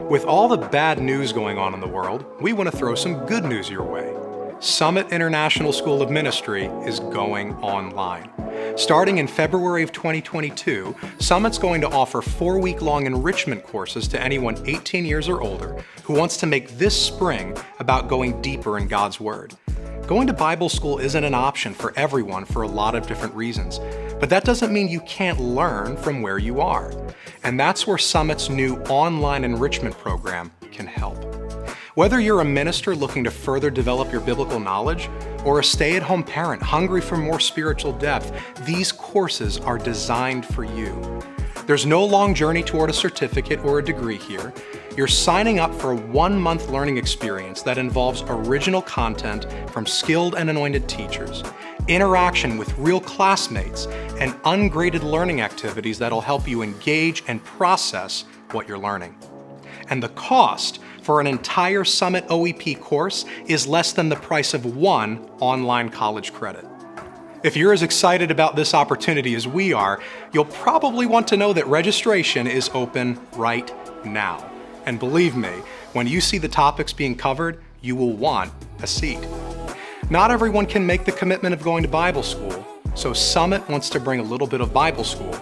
With all the bad news going on in the world, we want to throw some good news your way. Summit International School of Ministry is going online. Starting in February of 2022, Summit's going to offer 4-week-long enrichment courses to anyone 18 years or older who wants to make this spring about going deeper in God's Word. Going to Bible school isn't an option for everyone for a lot of different reasons, but that doesn't mean you can't learn from where you are. And that's where Summit's new online enrichment program can help. Whether you're a minister looking to further develop your biblical knowledge, or a stay-at-home parent hungry for more spiritual depth, these courses are designed for you. There's no long journey toward a certificate or a degree here. You're signing up for a 1-month learning experience that involves original content from skilled and anointed teachers, interaction with real classmates, and ungraded learning activities that'll help you engage and process what you're learning. And the cost for an entire Summit OEP course is less than the price of one online college credit. If you're as excited about this opportunity as we are, you'll probably want to know that registration is open right now. And believe me, when you see the topics being covered, you will want a seat. Not everyone can make the commitment of going to Bible school, so Summit wants to bring a little bit of Bible school